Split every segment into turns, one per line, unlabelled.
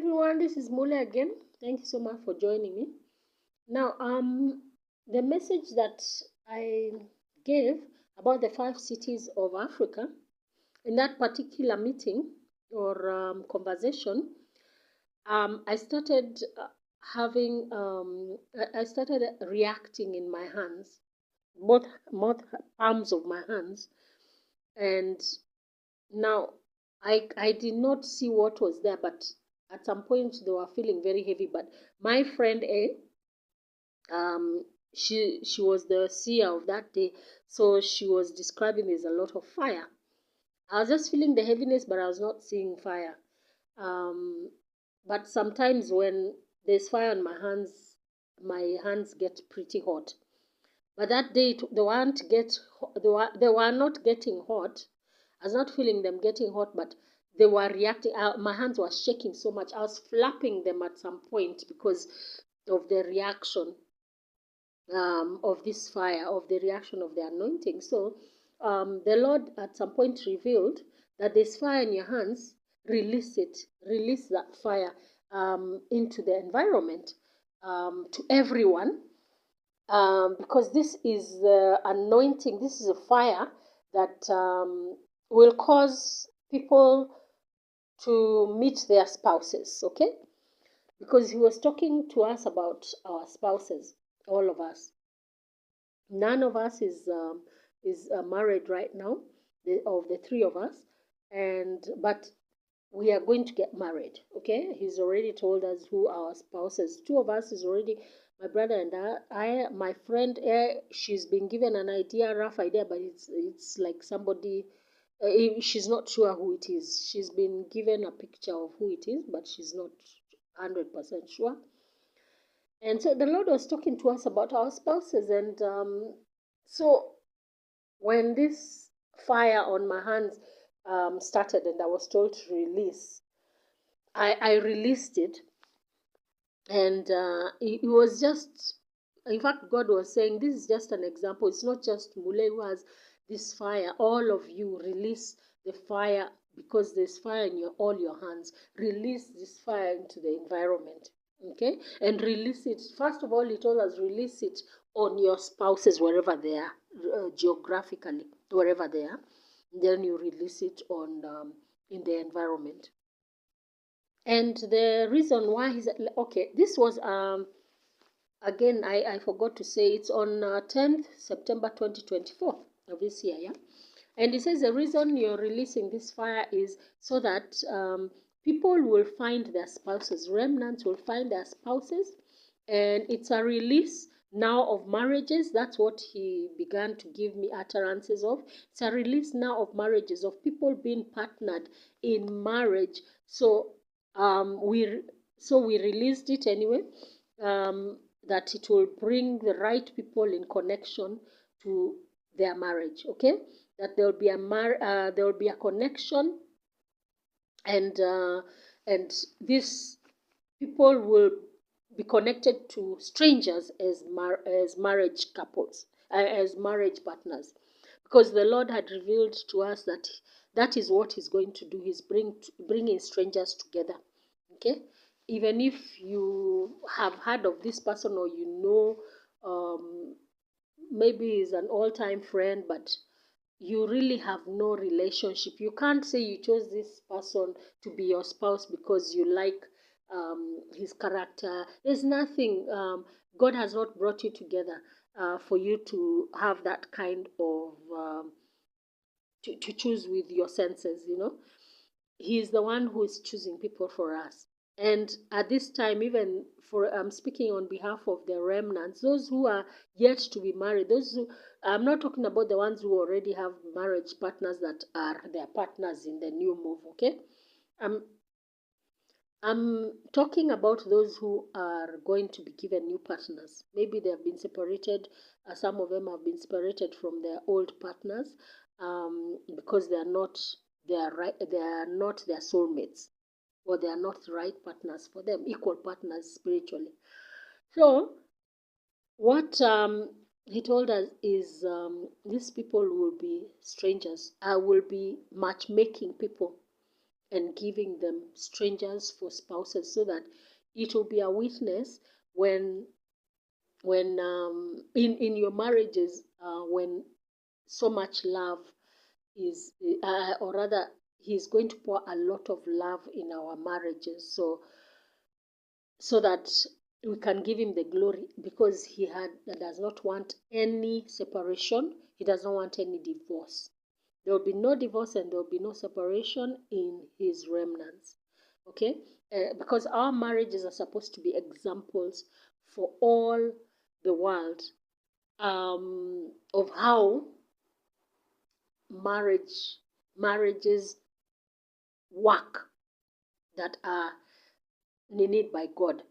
everyone, this is Mule again. Thank you so much for joining me. Now, the message that I gave about the 5 cities of Africa in that particular meeting or conversation, I started I started reacting in my hands, both palms of my hands, and now I did not see what was there, but at some point they were feeling very heavy. But my friend A, she was the seer of that day, so she was describing there's a lot of fire. I was just feeling the heaviness, but I was not seeing fire. Um, but sometimes when there's fire on my hands get pretty hot. But that day they were not getting hot. I was not feeling them getting hot, but they were reacting. My hands were shaking so much. I was flapping them at some point because of the reaction of this fire, of the reaction of the anointing. So the Lord at some point revealed that there's fire in your hands. Release it. Release that fire into the environment, to everyone, because this is the anointing, this is a fire that will cause people to meet their spouses, okay? Because he was talking to us about our spouses, all of us. None of us is married right now, of the three of us, but we are going to get married, okay? He's already told us who our spouses. Two of us is already my brother and my friend. She's been given an idea, rough idea, but it's like somebody. She's not sure who it is. She's been given a picture of who it is, but she's not 100% sure. And so the Lord was talking to us about our spouses, and so when this fire on my hands started and I was told to release, I released it. And it was just, in fact, God was saying, this is just an example. It's not just Mule who has this fire. All of you release the fire, because there's fire in all your hands. Release this fire into the environment. Okay? And release it. First of all, he told us, release it on your spouses wherever they are, geographically, wherever they are. Then you release it on in the environment. And the reason why he's okay, this was again, I forgot to say, it's on 10th September 2024 of this year, yeah. And it says the reason you're releasing this fire is so that people will find their spouses, remnants will find their spouses, and it's a release now of marriages. That's what he began to give me utterances of. It's a release now of marriages, of people being partnered in marriage. So we released it anyway, that it will bring the right people in connection to their marriage. Okay, that there will be a connection, and these people will be connected to strangers as marriage couples, as marriage partners, because the Lord had revealed to us that that is what he's going to do. He's bringing strangers together. Okay, even if you have heard of this person, or maybe he's an all-time friend, but you really have no relationship. You can't say you chose this person to be your spouse because you like his character. There's nothing. God has not brought you together for you to have that kind of to choose with your senses. He is the one who is choosing people for us. And at this time, even for I'm speaking on behalf of the remnants, those who are yet to be married, those who, I'm not talking about the ones who already have marriage partners that are their partners in the new move, okay? I'm talking about those who are going to be given new partners. Maybe they have been separated. Some of them have been separated from their old partners because they are not their soulmates, or they are not the right partners for them, equal partners spiritually. So what he told us is these people will be strangers. I will be matchmaking people and giving them strangers for spouses, so that it will be a witness when in your marriages, when so much love is, or rather, he's going to pour a lot of love in our marriages, so that we can give him the glory, because he does not want any separation. He does not want any divorce. There will be no divorce and there will be no separation in his remnants. Okay? Because our marriages are supposed to be examples for all the world, of how marriages work, that are needed by God,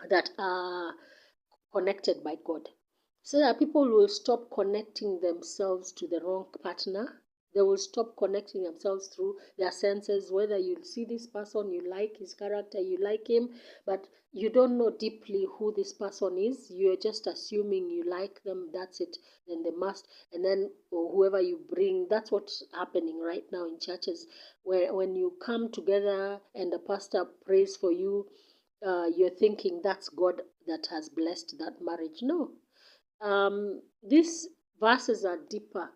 that are connected by God, so that people will stop connecting themselves to the wrong partner. They will stop connecting themselves through their senses, whether you see this person, you like his character, you like him, but you don't know deeply who this person is. You're just assuming you like them, that's it. Then they must, and then whoever you bring, that's what's happening right now in churches, where when you come together and the pastor prays for you, you're thinking that's God that has blessed that marriage. No. These verses are deeper,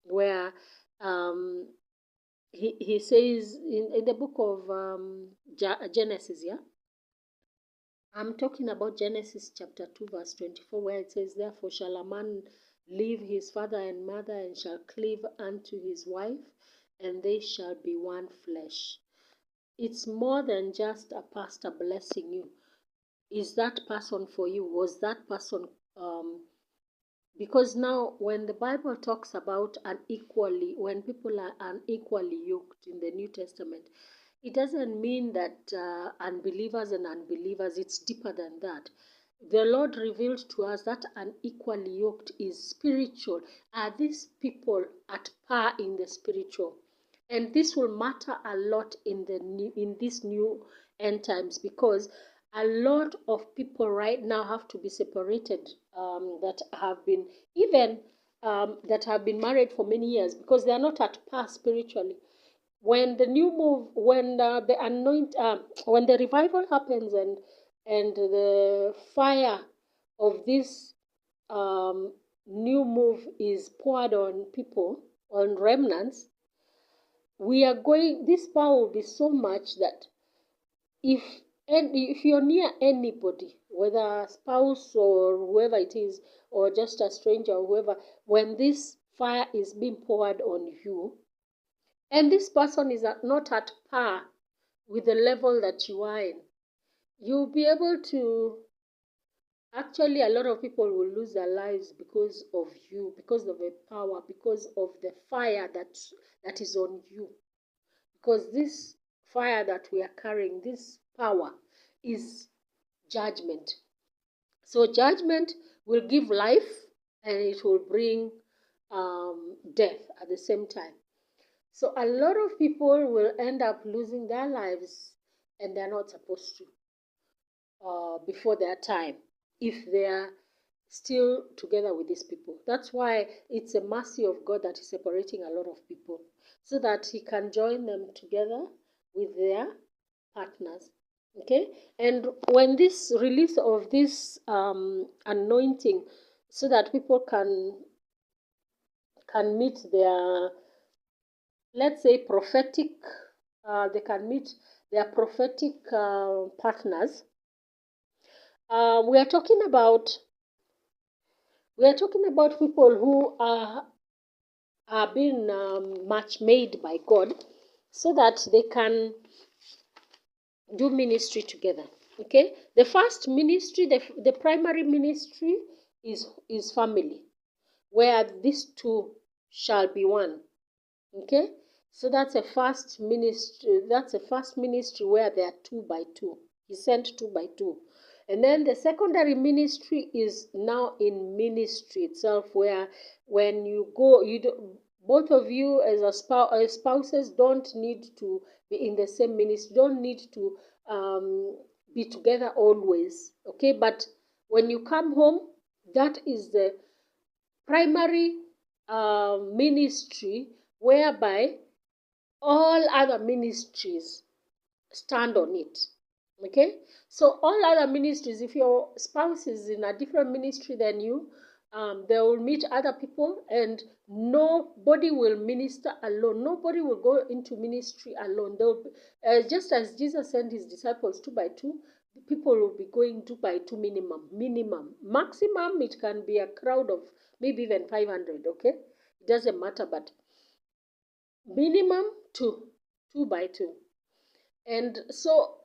where he says in the book of Genesis, yeah? I'm talking about Genesis chapter 2, verse 24, where it says, "Therefore shall a man leave his father and mother, and shall cleave unto his wife, and they shall be one flesh." It's more than just a pastor blessing you. Is that person for you? Was that person, because now when the Bible talks about when people are unequally yoked in the New Testament, it doesn't mean that unbelievers and unbelievers, it's deeper than that. The Lord revealed to us that unequally yoked is spiritual. Are these people at par in the spiritual? And this will matter a lot in this new end times, because a lot of people right now have to be separated, that have been even that have been married for many years, because they are not at par spiritually. When the new move, when when the revival happens, and the fire of this new move is poured on people, on remnants, this power will be so much that if you're near anybody, whether a spouse or whoever it is, or just a stranger or whoever, when this fire is being poured on you, and this person is not at par with the level that you are in, you'll be able to, actually, a lot of people will lose their lives because of you, because of the power, because of the fire that is on you. Because this fire that we are carrying, this power, is judgment. So judgment will give life, and it will bring death at the same time. So a lot of people will end up losing their lives, and they're not supposed to, before their time, if they are still together with these people. That's why it's a mercy of God that is separating a lot of people, so that he can join them together with their partners. Okay? And when this release of this anointing, so that people can meet their, let's say, prophetic, they can meet their prophetic partners. We are talking about people who are being match made by God, so that they can do ministry together. Okay, the first ministry, the primary ministry is family, where these two shall be one. Okay, so that's a first ministry. That's a first ministry where there are 2 by 2. He sent 2 by 2. And then the secondary ministry is now in ministry itself, where when you go, both of you as spouses don't need to be in the same ministry, don't need to be together always. Okay, but when you come home, that is the primary ministry, whereby all other ministries stand on it. Okay, so all other ministries, if your spouse is in a different ministry than you, they will meet other people, and nobody will minister alone. Nobody will go into ministry alone. They'll just as Jesus sent his disciples 2 by 2, people will be going 2 by 2 minimum. Maximum it can be a crowd of maybe even 500. Okay, it doesn't matter, but minimum 2 by 2. And so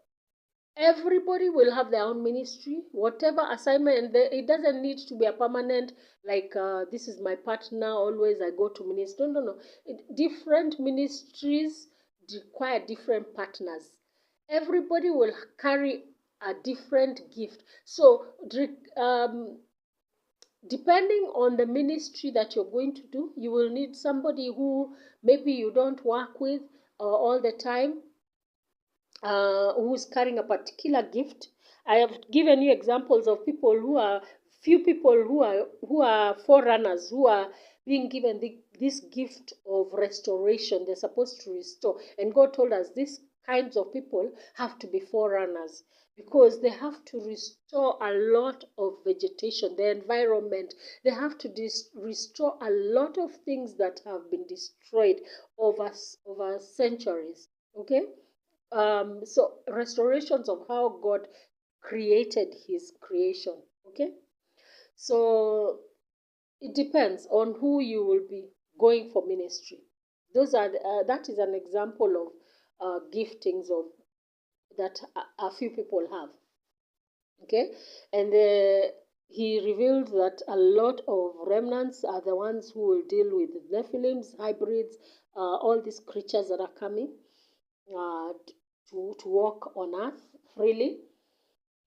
everybody will have their own ministry, whatever assignment. It doesn't need to be a permanent, like this is my partner, always I go to ministry. No. Different ministries require different partners. Everybody will carry a different gift. So depending on the ministry that you're going to do, you will need somebody who maybe you don't work with all the time, who's carrying a particular gift. I have given you examples of people who are few people who are forerunners, who are being given this gift of restoration. They're supposed to restore, and God told us these kinds of people have to be forerunners, because they have to restore a lot of vegetation, the environment. They have to restore a lot of things that have been destroyed over centuries. Okay, so restorations of how God created his creation. Okay, so it depends on who you will be going for ministry. Those are that is an example of giftings of that a few people have. Okay, and he revealed that a lot of remnants are the ones who will deal with Nephilims, hybrids, all these creatures that are coming uh, to walk on earth freely.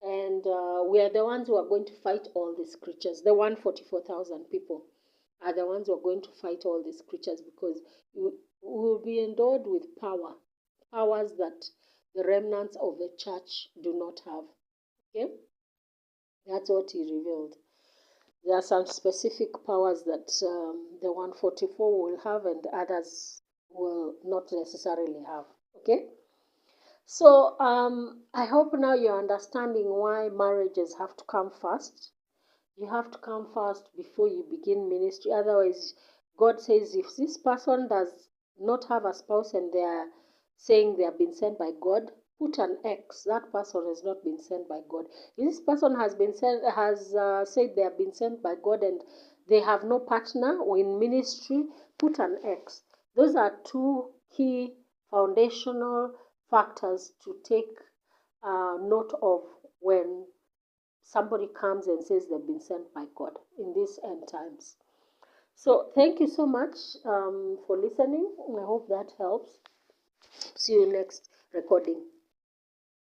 And we are the ones who are going to fight all these creatures. The 144,000 people are the ones who are going to fight all these creatures, because we will be endowed with powers that the remnants of the church do not have. Okay, that's what he revealed. There are some specific powers that the 144 will have, and others will not necessarily have. Okay. So I hope now you're understanding why marriages have to come first. You have to come first before you begin ministry. Otherwise, God says if this person does not have a spouse and they are saying they have been sent by God, put an X. That person has not been sent by God. If this person has been sent, has said they have been sent by God, and they have no partner in ministry, put an X. Those are two key foundational factors to take note of when somebody comes and says they've been sent by God in these end times. So thank you so much for listening. I hope that helps. See you next recording.